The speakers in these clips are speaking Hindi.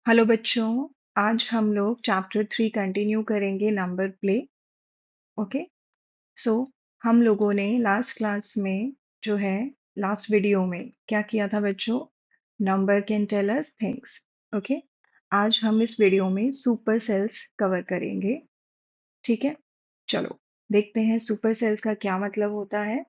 हेलो बच्चों। आज हम लोग चैप्टर 3 कंटिन्यू करेंगे नंबर प्ले। ओके। सो हम लोगों ने लास्ट क्लास में जो है लास्ट वीडियो में क्या किया था बच्चों? Number can tell us things. Okay. आज हम इस वीडियो में सुपर सेल्स कवर करेंगे। ठीक है, चलो देखते हैं सुपर सेल्स का क्या मतलब होता है।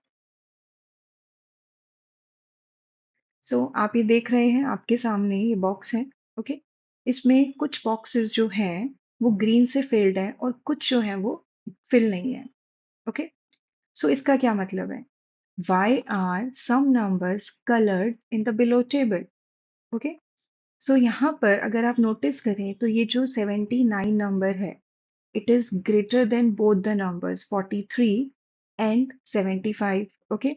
आप ये देख रहे हैं आपके सामने ये बॉक्स है। ओके। इसमें कुछ बॉक्सेस जो हैं वो ग्रीन से फिल्ड है और कुछ जो है वो फिल नहीं है। ओके। इसका क्या मतलब है? Why are some numbers colored in the below table? Okay. यहाँ पर अगर आप नोटिस करें तो ये जो 79 नंबर है, it is greater than both the numbers 43 and 75। Okay.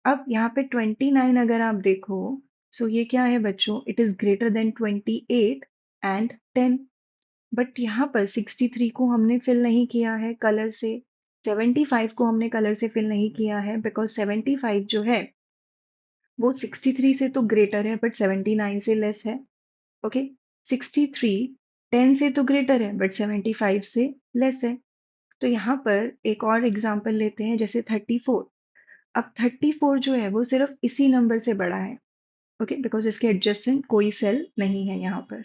अब यहाँ पे 29 अगर आप देखो, ये क्या है बच्चों? It is greater then 28 and 10। But यहाँ पर 63 को हमने फिल नहीं किया है कलर से, 75 को हमने कलर से फिल नहीं किया है बिकॉज 75 जो है वो 63 से तो ग्रेटर है बट 79 से लेस है। ओके। 63 10 से तो ग्रेटर है बट 75 से लेस है। तो यहाँ पर एक और एग्जांपल लेते हैं, जैसे 34। अब 34 जो है वो सिर्फ इसी नंबर से बड़ा है। ओके, बिकॉज इसके एडजेसेंट कोई सेल नहीं है यहाँ पर।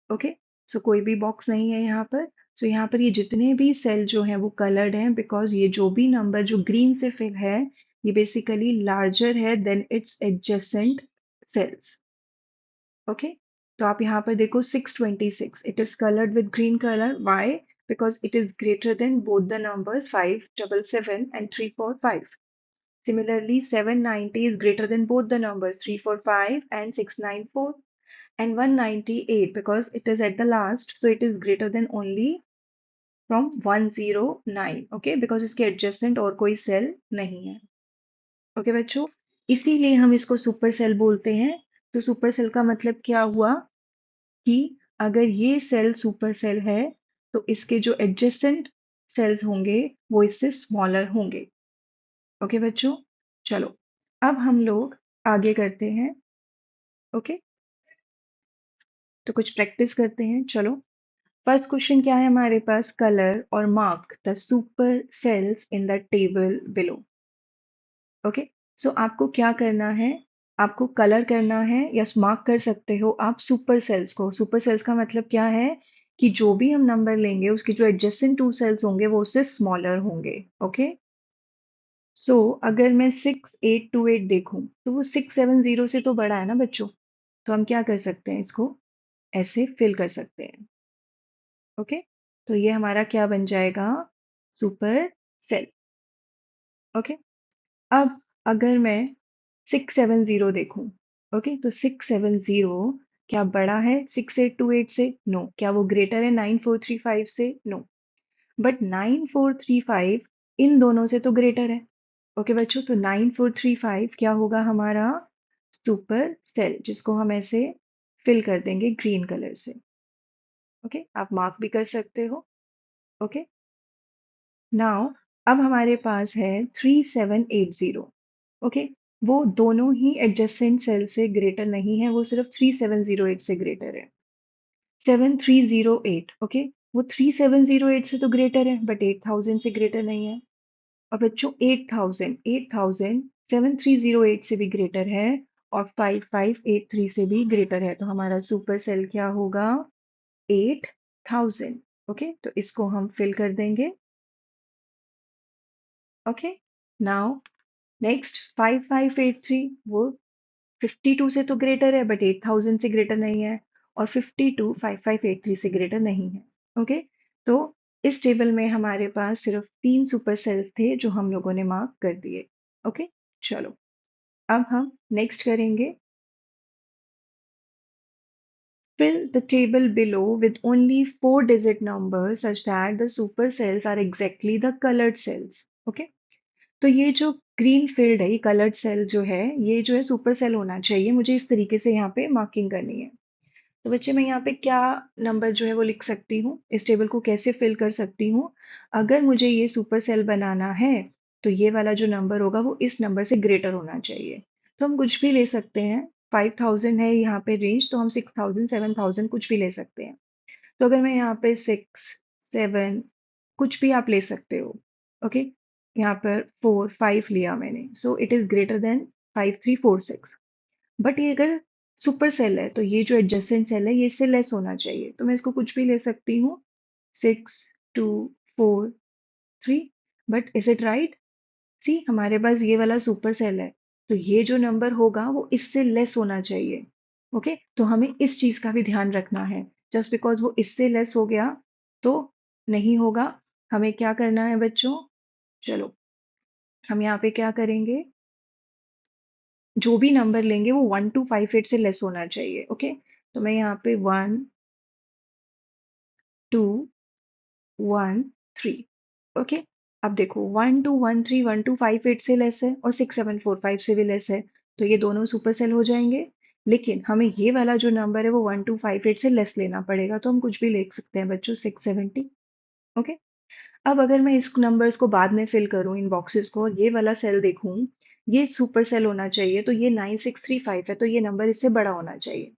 ओके। कोई भी बॉक्स नहीं है यहाँ पर। यहाँ पर ये जितने भी सेल जो हैं वो कलर्ड हैं बिकॉज ये जो भी नंबर जो ग्रीन से फिल है ये बेसिकली लार्जर है than its adjacent cells. Okay. तो आप यहाँ पर देखो 626 it is coloured with green colour. Why? Because it is greater than both the numbers 577 and 345। Similarly, 790 is greater than both the numbers 345 and 694, and 198 because it is at the last, so it is greater than only from 109. Okay, because इसके adjacent और कोई सेल नहीं है। ओके बच्चों, इसीलिए हम इसको सुपर सेल बोलते हैं। तो सुपर सेल का मतलब क्या हुआ कि अगर ये सेल सुपर सेल है तो इसके जो एडजेसेंट सेल्स होंगे वो इससे स्मॉलर होंगे। ओके बच्चों, चलो अब हम लोग आगे करते हैं। ओके, तो कुछ प्रैक्टिस करते हैं। चलो, फर्स्ट क्वेश्चन क्या है हमारे पास? कलर और mark the super cells in the table below. Okay. आपको क्या करना है? आपको कलर करना है या मार्क कर सकते हो आप सुपर सेल्स को। सुपर सेल्स का मतलब क्या है कि जो भी हम नंबर लेंगे उसके जो एडजेसेंट टू सेल्स होंगे वो उससे स्मॉलर होंगे। ओके। अगर मैं 6828 देखूं तो वो 670 से तो बड़ा है ना बच्चों। तो हम क्या कर सकते हैं, इसको ऐसे फिल कर सकते हैं। ओके। तो ये हमारा क्या बन जाएगा? Super cell. ओके। अब अगर मैं 670 देखूं, ओके, तो 670 क्या बड़ा है 6828 से? नो। क्या वो ग्रेटर है 9435 से? नो। बट 9435 इन दोनों से तो ग्रेटर है। ओके बच्चों, तो 9435 क्या होगा हमारा? सुपर सेल, जिसको हम ऐसे फिल कर देंगे ग्रीन कलर से। ओके, आप मार्क भी कर सकते हो। ओके। नाउ अब हमारे पास है 3780। ओके, वो दोनों ही एडजेसेंट सेल से ग्रेटर नहीं है, वो सिर्फ 3708 से ग्रेटर है। 7308। ओके, वो 3708 से तो ग्रेटर है बट 8000 से ग्रेटर नहीं है। और बच्चों 8000 7308 से भी ग्रेटर है और 5583 से भी ग्रेटर है। तो हमारा सुपर सेल क्या होगा? 8000। ओके, तो इसको हम फिल कर देंगे। ओके। नाउ नेक्स्ट 5583, वो 52 से तो ग्रेटर है बट 8000 से ग्रेटर नहीं है और 52 5583 से ग्रेटर नहीं है। ओके। तो इस टेबल में हमारे पास सिर्फ 3 सुपर सेल्स थे जो हम लोगों ने मार्क कर दिए। ओके, चलो अब हम नेक्स्ट करेंगे। Fill the table below with only 4-digit numbers such that the super cells are exactly the colored cells. Okay? तो ये जो ग्रीन फील्ड है, ये कलर्ड सेल जो है, ये जो है सुपर सेल होना चाहिए। मुझे इस तरीके से यहाँ पे मार्किंग करनी है। तो बच्चे मैं यहाँ पे क्या नंबर जो है वो लिख सकती हूँ, इस टेबल को कैसे फिल कर सकती हूँ? अगर मुझे ये सुपर सेल बनाना है तो ये वाला जो नंबर होगा वो इस नंबर से ग्रेटर होना चाहिए। तो हम कुछ भी ले सकते हैं। 5000 है यहाँ पे रेंज, तो हम 6000 7000 कुछ भी ले सकते हैं। तो अगर मैं यहाँ पे 6 7 कुछ भी आप ले सकते हो। ओके, यहाँ पर 4 5 लिया मैंने, so it is greater then 5346। But ये अगर सुपर सेल है तो ये जो एडजेसेंट सेल है ये इससे लेस होना चाहिए, तो मैं इसको कुछ भी ले सकती हूँ, 6 2 4 3। But is it right? See, हमारे पास ये वाला सुपर सेल है, तो ये जो नंबर होगा वो इससे लेस होना चाहिए। ओके, तो हमें इस चीज का भी ध्यान रखना है। जस्ट बिकॉज वो इससे लेस हो गया तो नहीं होगा। हमें क्या करना है बच्चों? चलो, हम यहाँ पे क्या करेंगे, जो भी नंबर लेंगे वो 1258 से लेस होना चाहिए। ओके, तो मैं यहाँ पे 1213। ओके, अब देखो 1213 1258 से लेस है और 6745 से भी लेस है, तो ये दोनों सुपर सेल हो जाएंगे। लेकिन हमें ये वाला जो नंबर है वो 1258 से लेस लेना पड़ेगा, तो हम कुछ भी ले सकते हैं बच्चों, 670। ओके, अब अगर मैं इस नंबर्स को बाद में फिल करूं, इन बॉक्सेस को, और ये वाला सेल देखूं, ये सुपर सेल होना चाहिए, तो ये 9635 है, तो ये नंबर इससे बड़ा होना चाहिए।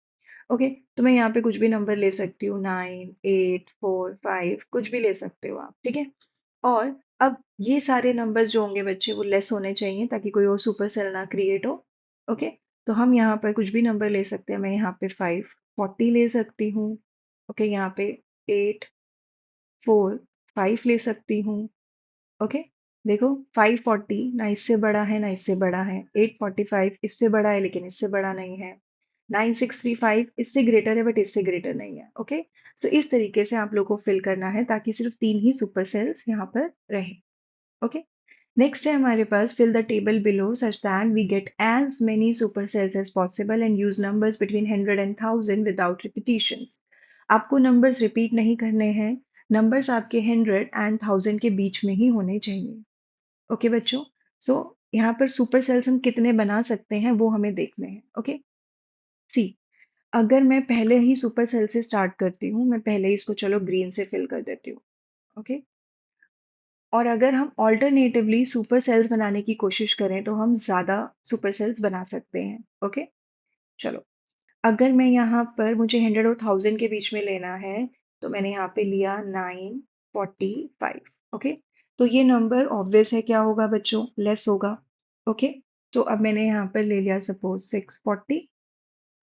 ओके, तो मैं यहाँ पे कुछ भी नंबर ले सकती हूँ, 9 8 4 5, कुछ भी ले सकते हो आप, ठीक है। और अब ये सारे नंबर्स जो होंगे बच्चे वो लेस होने चाहिए ताकि कोई और सुपर सेल ना क्रिएट हो। ओके, तो हम यहाँ पर कुछ भी नंबर ले सकते हैं। मैं यहाँ पे 540 ले सकती हूँ। ओके, यहाँ पे 8 4 5 ले सकती हूँ। ओके, देखो 540 ना इससे बड़ा है ना इससे बड़ा है, 845 इससे बड़ा है लेकिन इससे बड़ा नहीं है, 9635 इससे ग्रेटर है बट इससे ग्रेटर नहीं है। ओके, तो इस तरीके से आप लोग को फिल करना है ताकि सिर्फ 3 ही सुपर सेल्स यहाँ पर रहे। ओके, नेक्स्ट है हमारे पास, fill the table below such that we get as many supercells as possible and use numbers between 100 and 1000 without repetitions। आपको नंबर्स रिपीट नहीं करने हैं, नंबर्स आपके 100 एंड 1000 के बीच में ही होने चाहिए। ओके बच्चों, सो यहाँ पर सुपर सेल्स हम कितने बना सकते हैं वो हमें देखने हैं। ओके, सी, अगर मैं पहले ही सुपर सेल से स्टार्ट करती हूँ, मैं पहले ही इसको चलो ग्रीन से फिल कर देती हूँ। ओके, और अगर हम ऑल्टरनेटिवली सुपर सेल्स बनाने की कोशिश करें तो हम ज्यादा सुपर सेल्स बना सकते हैं। ओके, चलो, अगर मैं यहाँ पर, मुझे 100 और 1000 के बीच में लेना है, तो मैंने यहाँ पे लिया 945। ओके, तो ये नंबर ऑब्वियस है क्या होगा बच्चों, लेस होगा। ओके, तो अब मैंने यहाँ पर ले लिया सपोज 640।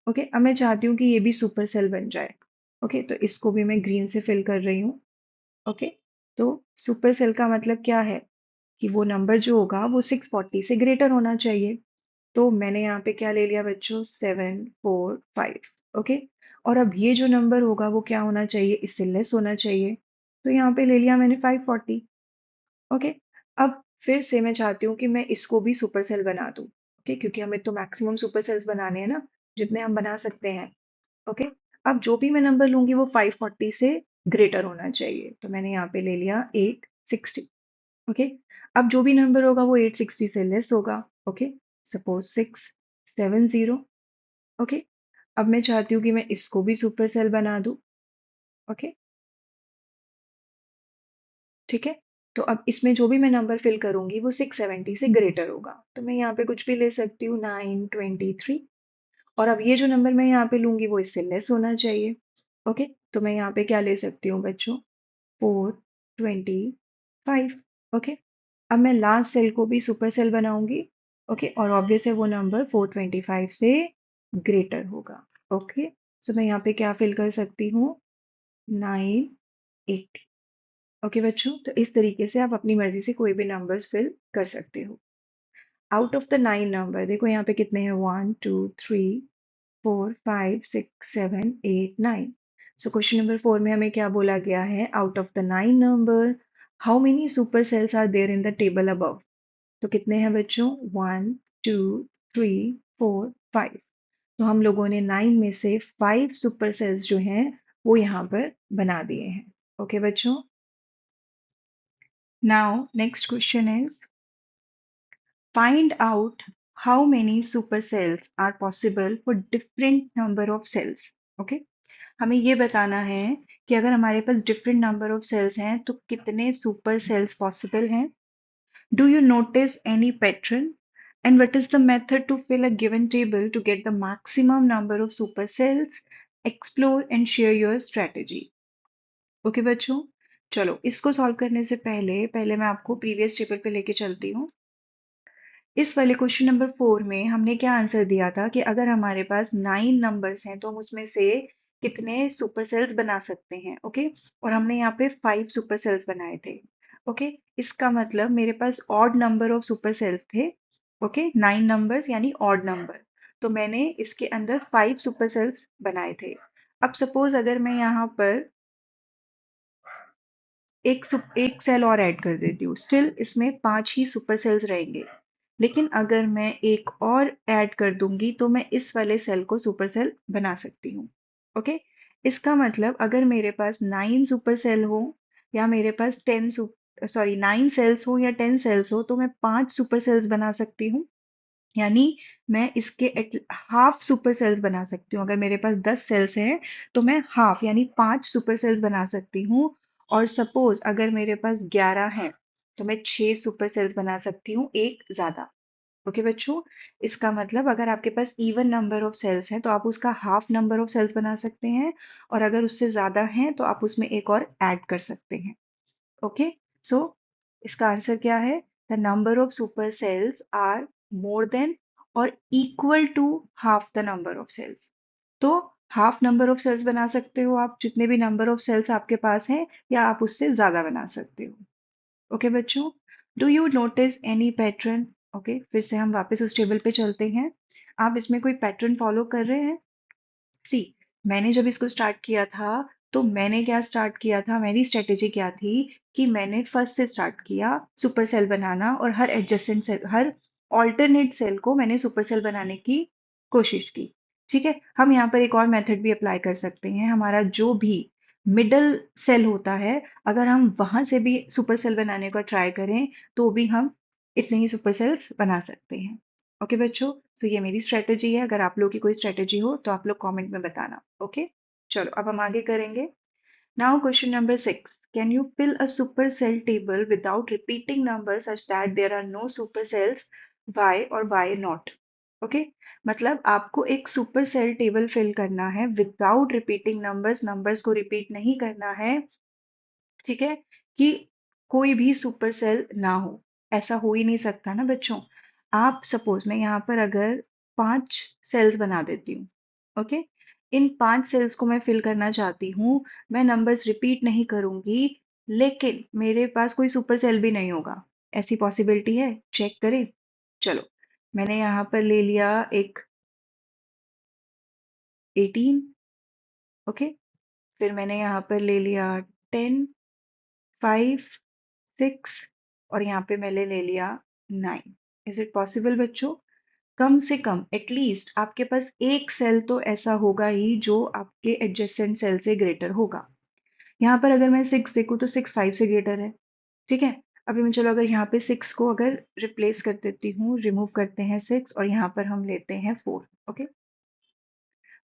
ओके, अब मैं चाहती हूँ कि ये भी सुपर सेल बन जाए। ओके, तो इसको भी मैं ग्रीन से फिल कर रही हूँ। ओके, तो सुपर सेल का मतलब क्या है कि वो नंबर जो होगा वो 640 से ग्रेटर होना चाहिए। तो मैंने यहाँ पे क्या ले लिया बच्चों, 745। ओके, और अब ये जो नंबर होगा वो क्या होना चाहिए, इससे लेस होना चाहिए, तो यहाँ पे ले लिया मैंने 540। ओके, अब फिर से मैं चाहती हूँ कि मैं इसको भी सुपर सेल बना दूँ। ओके, क्योंकि हमें तो मैक्सिमम सुपर सेल्स बनाने हैं ना, जितने हम बना सकते हैं। ओके, अब जो भी मैं नंबर लूंगी वो 540 से ग्रेटर होना चाहिए, तो मैंने यहाँ पे ले लिया 860। ओके, अब जो भी नंबर होगा वो 860 से लेस होगा। Okay, suppose 670। ओके, अब मैं चाहती हूँ कि मैं इसको भी सुपर सेल बना दूं। ओके, ठीक है, तो अब इसमें जो भी मैं नंबर फिल करूंगी वो 670 से ग्रेटर होगा, तो मैं यहाँ पे कुछ भी ले सकती हूँ, 923। और अब ये जो नंबर मैं यहाँ पे लूंगी वो इससे लेस होना चाहिए। ओके, तो मैं यहाँ पे क्या ले सकती हूँ बच्चों, 425। ओके, अब मैं लास्ट सेल को भी सुपर सेल बनाऊंगी। ओके, और ऑब्वियस है वो नंबर 425 से ग्रेटर होगा। ओके, सो मैं यहाँ पे क्या फिल कर सकती हूँ, 980। ओके बच्चों, तो इस तरीके से आप अपनी मर्जी से कोई भी नंबर्स फिल कर सकते हो। आउट ऑफ द 9 नंबर, देखो यहाँ पे कितने हैं, 1 2 3 4 5 6 7 8 9। सो क्वेश्चन नंबर 4 में हमें क्या बोला गया है, out of the 9 number how many super cells are there in the table above. तो कितने हैं बच्चों, 1 2 3 4 5। तो हम लोगों ने 9 में से 5 सुपर सेल्स जो हैं वो यहाँ पर बना दिए हैं। ओके बच्चों, now next question is, find out how many supercells are possible for different number of cells। Okay, हमें ये बताना है कि अगर हमारे पास डिफरेंट नंबर ऑफ सेल्स हैं तो कितने सुपर सेल्स पॉसिबल हैं। Do you notice any pattern? And what is the method to fill a given table to get the maximum number of supercells? Explore and share your strategy. Okay बच्चों, चलो इसको सॉल्व करने से पहले पहले मैं आपको प्रीवियस टेबल पे लेके चलती हूँ। इस वाले क्वेश्चन नंबर 4 में हमने क्या आंसर दिया था कि अगर हमारे पास 9 नंबर्स हैं तो हम उसमें से कितने सुपर सेल्स बना सकते हैं। ओके, और हमने यहाँ पे 5 सुपर सेल्स बनाए थे। ओके, इसका मतलब मेरे पास odd number of super cells थे। ओके, 9 नंबर्स यानी ऑड नंबर, तो मैंने इसके अंदर 5 सुपर सेल्स बनाए थे। अब सपोज अगर मैं यहाँ पर एक सेल और ऐड कर देती हूँ, स्टिल इसमें 5 ही सुपर सेल्स रहेंगे। लेकिन अगर मैं एक और ऐड कर दूंगी तो मैं इस वाले सेल को सुपर सेल बना सकती हूँ। ओके, इसका मतलब अगर मेरे पास 9 सुपर सेल हो या मेरे पास 9 सेल्स हो या 10 सेल्स हो, तो मैं 5 सुपर सेल्स बना सकती हूँ। यानी मैं इसके हाफ सुपर सेल्स बना सकती हूँ। अगर मेरे पास 10 सेल्स हैं तो मैं हाफ यानी 5 सुपर सेल्स बना सकती हूँ। और सपोज अगर मेरे पास 11 हैं तो मैं 6 सुपर सेल्स बना सकती हूँ, एक ज्यादा। ओके बच्चों, इसका मतलब अगर आपके पास इवन नंबर ऑफ सेल्स हैं तो आप उसका हाफ नंबर ऑफ सेल्स बना सकते हैं, और अगर उससे ज्यादा हैं तो आप उसमें एक और ऐड कर सकते हैं। ओके, सो इसका आंसर क्या है? The number of super cells are more than or equal to half the number of cells. तो हाफ नंबर ऑफ सेल्स बना सकते हो आप जितने भी नंबर ऑफ सेल्स आपके पास हैं, या आप उससे ज्यादा बना सकते हो। ओके बच्चों, do you notice any pattern? Okay, फिर से हम वापस उस टेबल पे चलते हैं। आप इसमें कोई पैटर्न फॉलो कर रहे हैं? सी, मैंने जब इसको स्टार्ट किया था तो मैंने क्या स्टार्ट किया था, मेरी स्ट्रेटेजी क्या थी कि मैंने फर्स्ट से स्टार्ट किया सुपर सेल बनाना, और हर एडजेसेंट सेल, हर ऑल्टरनेट सेल को मैंने सुपर सेल बनाने की कोशिश की। ठीक है, हम यहाँ पर एक और मेथड भी अप्लाई कर सकते हैं। हमारा जो भी मिडल सेल होता है, अगर हम वहां से भी सुपर सेल बनाने का ट्राई करें तो भी हम इतने ही सुपर सेल्स बना सकते हैं। ओके बच्चों, तो ये मेरी स्ट्रेटेजी है। अगर आप लोग की कोई स्ट्रेटेजी हो तो आप लोग कमेंट में बताना। ओके, चलो अब हम आगे करेंगे। Now question number 6, can you fill a super cell table without repeating number such that there are no super cells? Why और वाई नॉट? ओके, मतलब आपको एक सुपर सेल टेबल फिल करना है विदाउट रिपीटिंग नंबर्स, नंबर्स को रिपीट नहीं करना है। ठीक है, कि कोई भी सुपर सेल ना हो। ऐसा हो ही नहीं सकता ना बच्चों। आप सपोज मैं यहाँ पर अगर 5 सेल्स बना देती हूँ। ओके, इन 5 सेल्स को मैं फिल करना चाहती हूँ, मैं नंबर्स रिपीट नहीं करूंगी, लेकिन मेरे पास कोई सुपर सेल भी नहीं होगा। ऐसी पॉसिबिलिटी है? चेक करें। चलो, मैंने यहाँ पर ले लिया एक 18। ओके, फिर मैंने यहाँ पर ले लिया 10, 5, 6, और यहाँ पे मैंने ले लिया 9। इज इट पॉसिबल बच्चों? कम से कम एटलीस्ट आपके पास एक सेल तो ऐसा होगा ही जो आपके एडजेसेंट सेल से ग्रेटर होगा। यहाँ पर अगर मैं 6 देखूँ तो 6 5 से ग्रेटर है। ठीक है, अभी मैं चलो अगर यहाँ पे 6 को अगर रिप्लेस कर देती हूँ, रिमूव करते हैं 6 और यहाँ पर हम लेते हैं 4। ओके,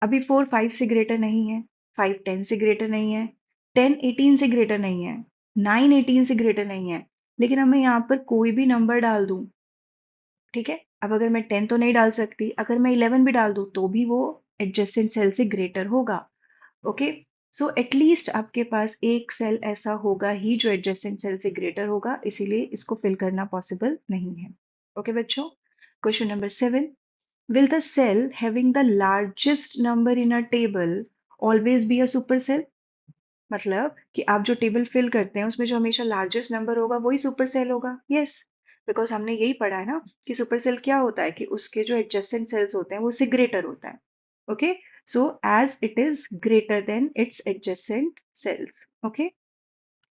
अभी 4 5 से ग्रेटर नहीं है, 5 10 से ग्रेटर नहीं है, 10 18 से ग्रेटर नहीं है, 9 18 से ग्रेटर नहीं है। लेकिन अब मैं यहाँ पर कोई भी नंबर डाल दूं, ठीक है, अब अगर मैं 10 तो नहीं डाल सकती, अगर मैं 11 भी डाल दूं तो भी वो एडजेसेंट सेल से ग्रेटर होगा। ओके, सो एटलीस्ट आपके पास एक सेल ऐसा होगा ही जो एडजेसेंट सेल से ग्रेटर होगा, इसीलिए इसको फिल करना पॉसिबल नहीं है। ओके बच्चों, question number 7, will the cell having the largest number in a table always be a super cell? मतलब कि आप जो टेबल फिल करते हैं उसमें जो हमेशा लार्जेस्ट नंबर होगा वही सुपर सेल होगा। यस, बिकॉज हमने यही पढ़ा है ना कि सुपर सेल क्या होता है कि उसके जो एडजेसेंट सेल्स होते हैं वो उससे ग्रेटर होता है। Okay, so as it is greater than its adjacent cells. Okay,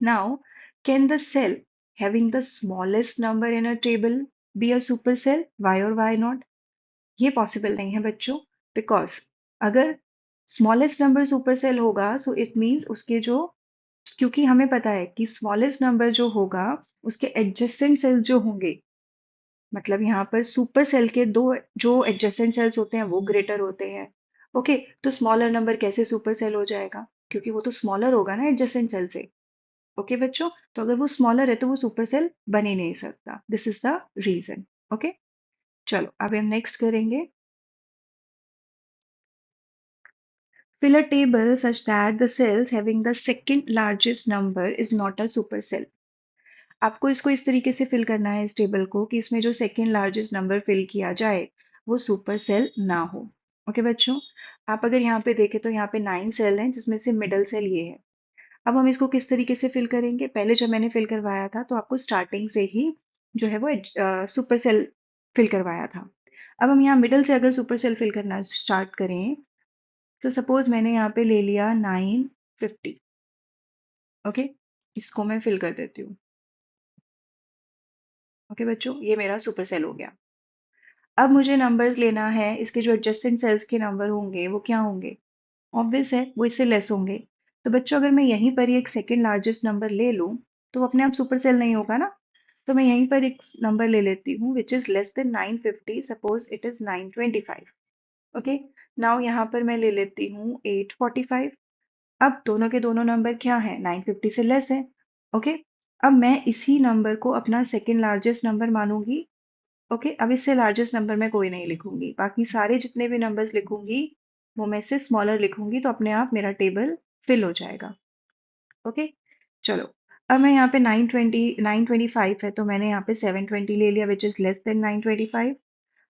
now can the cell having the smallest number in a table be a supercell? Why or why not? ये पॉसिबल नहीं है बच्चों, बिकॉज अगर स्मॉलेस्ट नंबर सुपर सेल होगा सो इट मीन्स उसके जो, क्योंकि हमें पता है कि स्मॉलेस्ट नंबर जो होगा उसके एडजेसेंट सेल्स जो होंगे, मतलब यहाँ पर सुपर सेल के दो जो एडजेसेंट सेल्स होते हैं वो ग्रेटर होते हैं। ओके, तो स्मॉलर नंबर कैसे सुपर सेल हो जाएगा? क्योंकि वो तो स्मॉलर होगा ना एडजेसेंट सेल से। ओके बच्चों, तो अगर वो स्मॉलर है तो वो सुपर सेल बन ही नहीं सकता। This is the reason. Okay, चलो अब हम नेक्स्ट करेंगे। Fill a table such that the cells having the second largest number is not a supercell. आपको इसको इस तरीके से फिल करना है इस टेबल को कि इसमें जो सेकंड लार्जेस्ट नंबर फिल किया जाए वो सुपर सेल ना हो। ओके बच्चों, आप अगर यहाँ पे देखें तो यहाँ पे 9 सेल हैं जिसमें से मिडल सेल ये है। अब हम इसको किस तरीके से फिल करेंगे? पहले जब मैंने फिल करवाया था तो आपको स्टार्टिंग से ही जो है वो सुपर सेल फिल करवाया था। अब हम यहाँ मिडल से अगर सुपर सेल फिल करना स्टार्ट करें तो सपोज मैंने यहाँ पे ले लिया 950। ओके, इसको मैं फिल कर देती हूँ। ओके बच्चों, ये मेरा सुपर सेल हो गया। अब मुझे नंबर्स लेना है, इसके जो एडजेसेंट सेल्स के नंबर होंगे वो क्या होंगे? ऑब्वियस है, वो इससे लेस होंगे। तो बच्चों अगर मैं यहीं पर ही एक सेकंड लार्जेस्ट नंबर ले लूं तो वो अपने आप सुपर सेल नहीं होगा ना। तो मैं यहीं पर एक नंबर ले लेती हूँ which is less than 950, suppose it is 925। Okay, now यहाँ पर मैं ले लेती हूँ 845। अब दोनों के दोनों नंबर क्या है? 950 से लेस है। ओके, अब मैं इसी नंबर को अपना सेकंड लार्जेस्ट नंबर मानूंगी। ओके, अब इससे लार्जेस्ट नंबर मैं कोई नहीं लिखूंगी, बाकी सारे जितने भी नंबर्स लिखूंगी वो मैं इससे स्मॉलर लिखूंगी, तो अपने आप मेरा टेबल फिल हो जाएगा। ओके, चलो अब मैं यहाँ पे 925 है तो मैंने यहाँ पे 720 ले लिया विच इज लेस देन 925।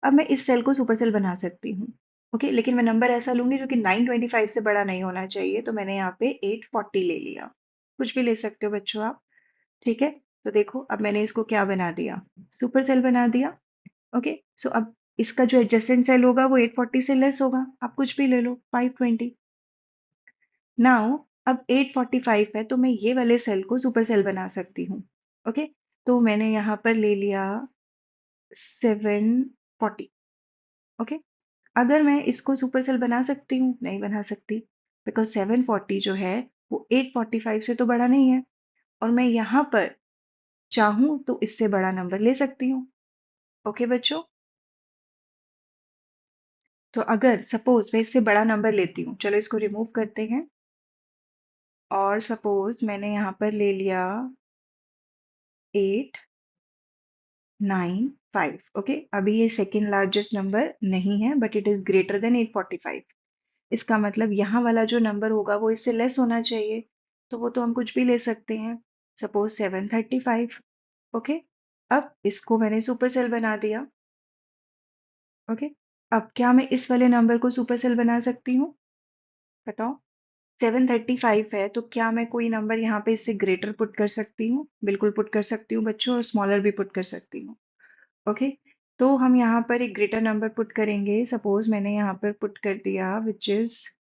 अब मैं इस सेल को सुपर सेल बना सकती हूँ। ओके, लेकिन मैं नंबर ऐसा लूंगी जो कि 925 से बड़ा नहीं होना चाहिए, तो मैंने यहाँ पे 840 ले लिया। कुछ भी ले सकते हो बच्चों आप। ठीक है, तो देखो अब मैंने इसको क्या बना दिया? सुपर सेल बना दिया। ओके, सो अब इसका जो एडजेसेंट सेल होगा वो 840 से लेस होगा, आप कुछ भी ले लो 520। नाउ अब 845 है तो मैं ये वाले सेल को सुपर सेल बना सकती हूँ। ओके, तो मैंने यहाँ पर ले लिया 740। ओके, अगर मैं इसको सुपर सेल बना सकती हूँ? नहीं बना सकती, बिकॉज 740 जो है वो 845 से तो बड़ा नहीं है, और मैं यहाँ पर चाहूँ तो इससे बड़ा नंबर ले सकती हूँ। ओके बच्चों, तो अगर सपोज मैं इससे बड़ा नंबर लेती हूँ, चलो इसको रिमूव करते हैं, और सपोज मैंने यहाँ पर ले लिया 895। ओके, अभी ये सेकेंड लार्जेस्ट नंबर नहीं है but it is greater then 845। इसका मतलब यहाँ वाला जो नंबर होगा वो इससे लेस होना चाहिए, तो वो तो हम कुछ भी ले सकते हैं, सपोज 735। ओके, अब इसको मैंने सुपर सेल बना दिया। ओके, अब क्या मैं इस वाले नंबर को सुपर सेल बना सकती हूँ? बताओ। 735 है तो क्या मैं कोई नंबर यहाँ पे इससे ग्रेटर पुट कर सकती हूँ? बिल्कुल पुट कर सकती हूँ बच्चों, और स्मॉलर भी पुट कर सकती हूँ। ओके, तो हम यहाँ पर एक ग्रेटर नंबर पुट करेंगे, सपोज मैंने यहाँ पर पुट कर दिया विच इज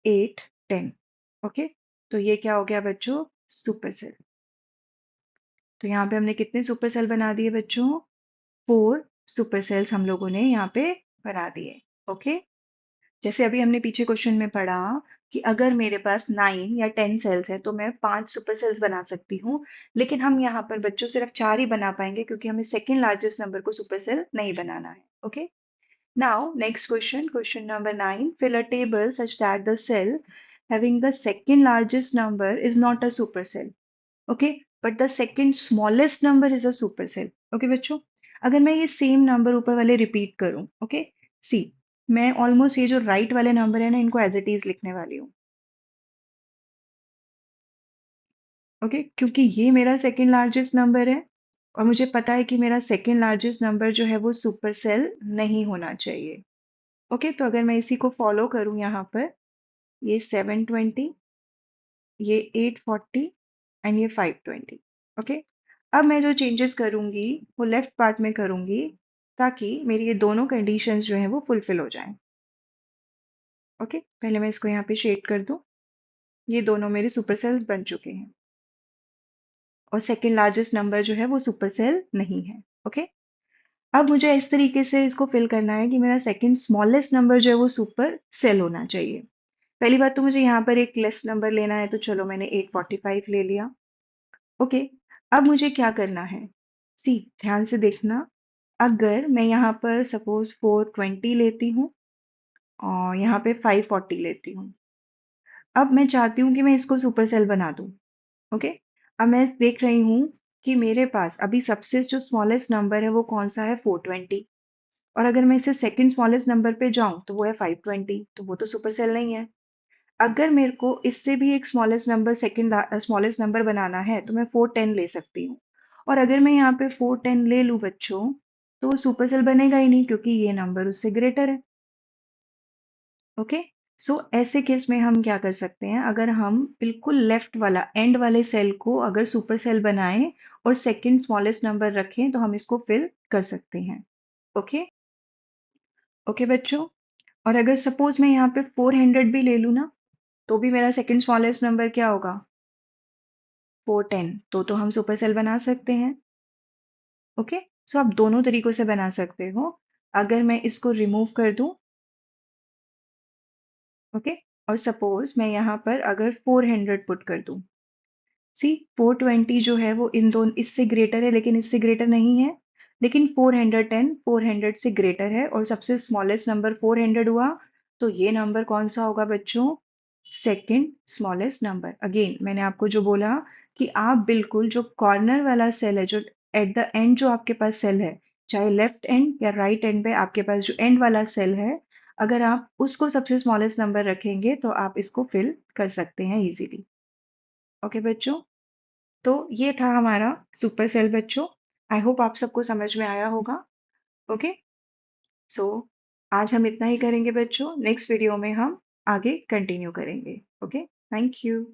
810। ओके, तो ये क्या हो गया बच्चों? Super cell. तो यहाँ पे हमने कितने सुपर सेल बना दिए बच्चों? 4 सुपर सेल्स हम लोगों ने यहाँ पे बना दिए। ओके, जैसे अभी हमने पीछे क्वेश्चन में पढ़ा कि अगर मेरे पास 9 या 10 सेल्स हैं तो मैं 5 सुपर सेल्स बना सकती हूँ, लेकिन हम यहाँ पर बच्चों सिर्फ 4 ही बना पाएंगे क्योंकि हमें सेकेंड लार्जेस्ट नंबर को सुपर सेल नहीं बनाना है। Okay, now next question, question number 9, fill a table such that the cell having the second largest number is not a supercell. Okay, but the second smallest number is a super cell. Okay बच्चों, अगर मैं ये सेम नंबर ऊपर वाले रिपीट करूं, ओके, सी, मैं ऑलमोस्ट ये जो राइट वाले नंबर है ना इनको एज इट इज लिखने वाली हूँ। ओके, क्योंकि ये मेरा सेकेंड लार्जेस्ट नंबर है और मुझे पता है कि मेरा सेकेंड लार्जेस्ट नंबर जो है वो सुपर सेल नहीं होना चाहिए। ओके, तो अगर मैं इसी को फॉलो करूं यहाँ पर, ये 720, ये 840 एंड ये 520। ओके, अब मैं जो चेंजेस करूंगी वो लेफ्ट पार्ट में करूंगी ताकि मेरी ये दोनों कंडीशंस जो हैं वो फुलफिल हो जाएं। ओके, पहले मैं इसको यहाँ पे शेड कर दूं। ये दोनों मेरे सुपर सेल्स बन चुके हैं और सेकेंड लार्जेस्ट नंबर जो है वो सुपर सेल नहीं है। ओके, अब मुझे इस तरीके से इसको फिल करना है कि मेरा सेकेंड स्मॉलेस्ट नंबर जो है वो सुपर सेल होना चाहिए। पहली बात तो मुझे यहाँ पर एक लेस नंबर लेना है, तो चलो मैंने 845 ले लिया। ओके, अब मुझे क्या करना है? सी, ध्यान से देखना, अगर मैं यहाँ पर सपोज 420 लेती हूँ और यहाँ पे 540 लेती हूँ, अब मैं चाहती हूँ कि मैं इसको सुपर सेल बना दूँ। ओके, अब मैं देख रही हूँ कि मेरे पास अभी सबसे जो स्मॉलेस्ट नंबर है वो कौन सा है? 420। और अगर मैं इसे सेकंड स्मॉलेस्ट नंबर पे जाऊं तो वो है 520, तो वो तो सुपर सेल नहीं है। अगर मेरे को इससे भी एक smallest number second smallest number बनाना है तो मैं 410 ले सकती हूँ। और अगर मैं यहाँ पे 410 ले लूँ बच्चों, तो वो सुपर सेल बनेगा ही नहीं क्योंकि ये नंबर उससे ग्रेटर है। ओके। सो ऐसे केस में हम क्या कर सकते हैं, अगर हम बिल्कुल लेफ्ट वाला एंड वाले सेल को अगर सुपर सेल बनाएं और सेकंड स्मॉलेस्ट नंबर रखें तो हम इसको फिल कर सकते हैं। ओके। ओके बच्चों। और अगर सपोज मैं यहाँ पे 400 भी ले लूँ ना, तो भी मेरा सेकंड स्मॉलेस्ट नंबर क्या होगा, 410, तो हम सुपर सेल बना सकते हैं। ओके। सो आप दोनों तरीकों से बना सकते हो। अगर मैं इसको रिमूव कर दूं, ओके, और सपोज मैं यहाँ पर अगर 400 पुट कर दूं, सी 420 जो है वो इन दोनों इससे ग्रेटर है लेकिन इससे ग्रेटर नहीं है, लेकिन 410 400 से ग्रेटर है और सबसे स्मॉलेस्ट नंबर 400 हुआ, तो ये नंबर कौन सा होगा बच्चों, सेकंड स्मॉलेस्ट नंबर। अगेन मैंने आपको जो बोला कि आप बिल्कुल जो कॉर्नर वाला सेल है, जो एट द एंड जो आपके पास सेल है, चाहे लेफ्ट एंड या राइट एंड पे आपके पास जो एंड वाला सेल है, अगर आप उसको सबसे स्मॉलेस्ट नंबर रखेंगे तो आप इसको फिल कर सकते हैं इजीली। ओके बच्चों, तो ये था हमारा सुपर सेल बच्चों। आई होप आप सबको समझ में आया होगा। ओके। सो आज हम इतना ही करेंगे बच्चों, नेक्स्ट वीडियो में हम आगे कंटिन्यू करेंगे। ओके। Thank you.